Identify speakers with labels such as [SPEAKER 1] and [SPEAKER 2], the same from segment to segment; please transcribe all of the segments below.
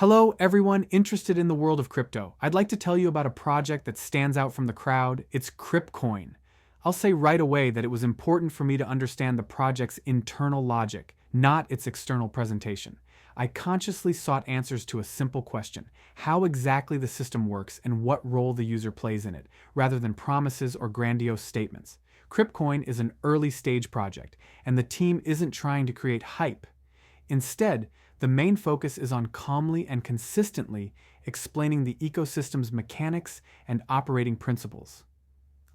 [SPEAKER 1] Hello, everyone interested in the world of crypto. I'd like to tell you about a project that stands out from the crowd. It's CrypCoin. I'll say right away that it was important for me to understand the project's internal logic, not its external presentation. I consciously sought answers to a simple question: how exactly the system works and what role the user plays in it, rather than promises or grandiose statements. CrypCoin is an early-stage project, and the team isn't trying to create hype. Instead, the main focus is on calmly and consistently explaining the ecosystem's mechanics and operating principles.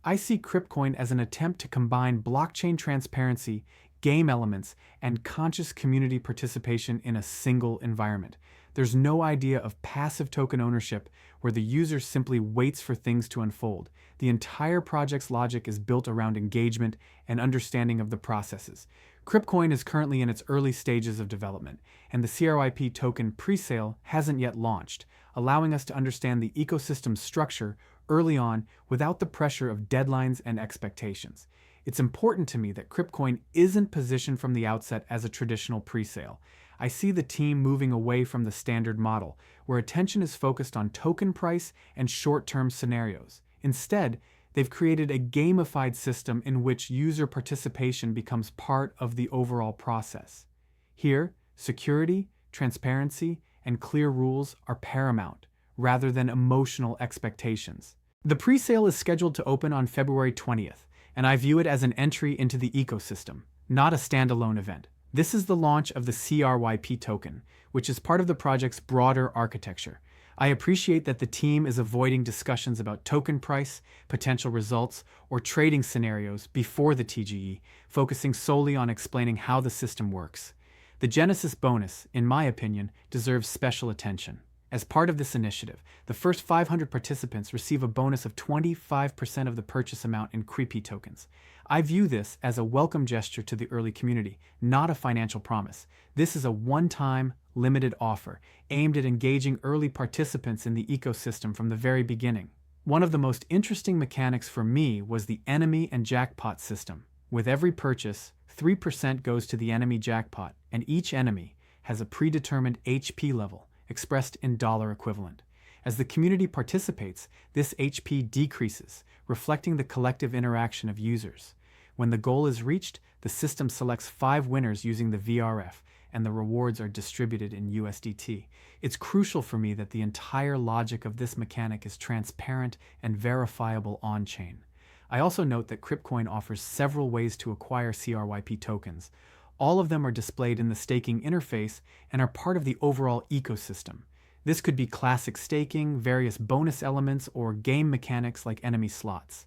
[SPEAKER 1] I see CrypCoin as an attempt to combine blockchain transparency, game elements, and conscious community participation in a single environment. There's no idea of passive token ownership where the user simply waits for things to unfold. The entire project's logic is built around engagement and understanding of the processes. CrypCoin is currently in its early stages of development, and the CRYP token Presale hasn't yet launched, allowing us to understand the ecosystem's structure early on without the pressure of deadlines and expectations. It's important to me that CrypCoin isn't positioned from the outset as a traditional presale. I see the team moving away from the standard model, where attention is focused on token price and short-term scenarios. Instead, they've created a gamified system in which user participation becomes part of the overall process. Here, security, transparency, and clear rules are paramount, rather than emotional expectations. The presale is scheduled to open on February 20th, and I view it as an entry into the ecosystem, not a standalone event. This is the launch of the CRYP token, which is part of the project's broader architecture. I appreciate that the team is avoiding discussions about token price, potential results, or trading scenarios before the TGE, focusing solely on explaining how the system works. The Genesis bonus, in my opinion, deserves special attention. As part of this initiative, the first 500 participants receive a bonus of 25% of the purchase amount in CrypCoin tokens. I view this as a welcome gesture to the early community, not a financial promise. This is a one-time, limited offer aimed at engaging early participants in the ecosystem from the very beginning. One of the most interesting mechanics for me was the enemy and jackpot system. With every purchase, 3% goes to the enemy jackpot, and each enemy has a predetermined HP level, expressed in dollar equivalent. As the community participates, this HP decreases, reflecting the collective interaction of users. When the goal is reached, the system selects 5 winners using the VRF, and the rewards are distributed in USDT. It's crucial for me that the entire logic of this mechanic is transparent and verifiable on-chain. I also note that CrypCoin offers several ways to acquire CRYP tokens. All of them are displayed in the staking interface and are part of the overall ecosystem. This could be classic staking, various bonus elements, or game mechanics like enemy slots.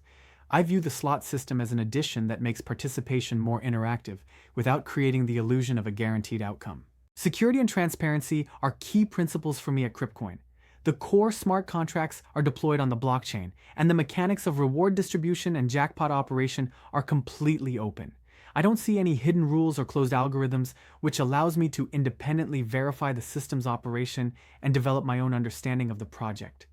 [SPEAKER 1] I view the slot system as an addition that makes participation more interactive, without creating the illusion of a guaranteed outcome. Security and transparency are key principles for me at CrypCoin. The core smart contracts are deployed on the blockchain, and the mechanics of reward distribution and jackpot operation are completely open. I don't see any hidden rules or closed algorithms, which allows me to independently verify the system's operation and develop my own understanding of the project.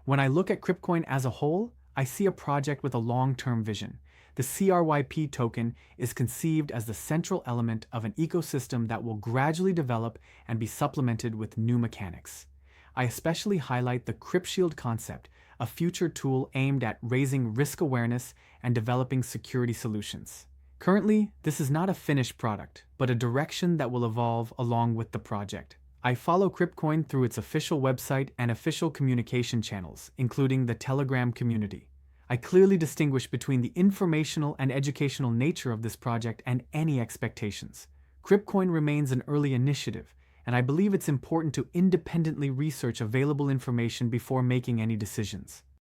[SPEAKER 1] When I look at CrypCoin as a whole, I see a project with a long-term vision. The CRYP token is conceived as the central element of an ecosystem that will gradually develop and be supplemented with new mechanics. I especially highlight the CrypShield concept, a future tool aimed at raising risk awareness and developing security solutions. Currently, this is not a finished product, but a direction that will evolve along with the project. I follow CrypCoin through its official website and official communication channels, including the Telegram community. I clearly distinguish between the informational and educational nature of this project and any expectations. CrypCoin remains an early initiative, and I believe it's important to independently research available information before making any decisions.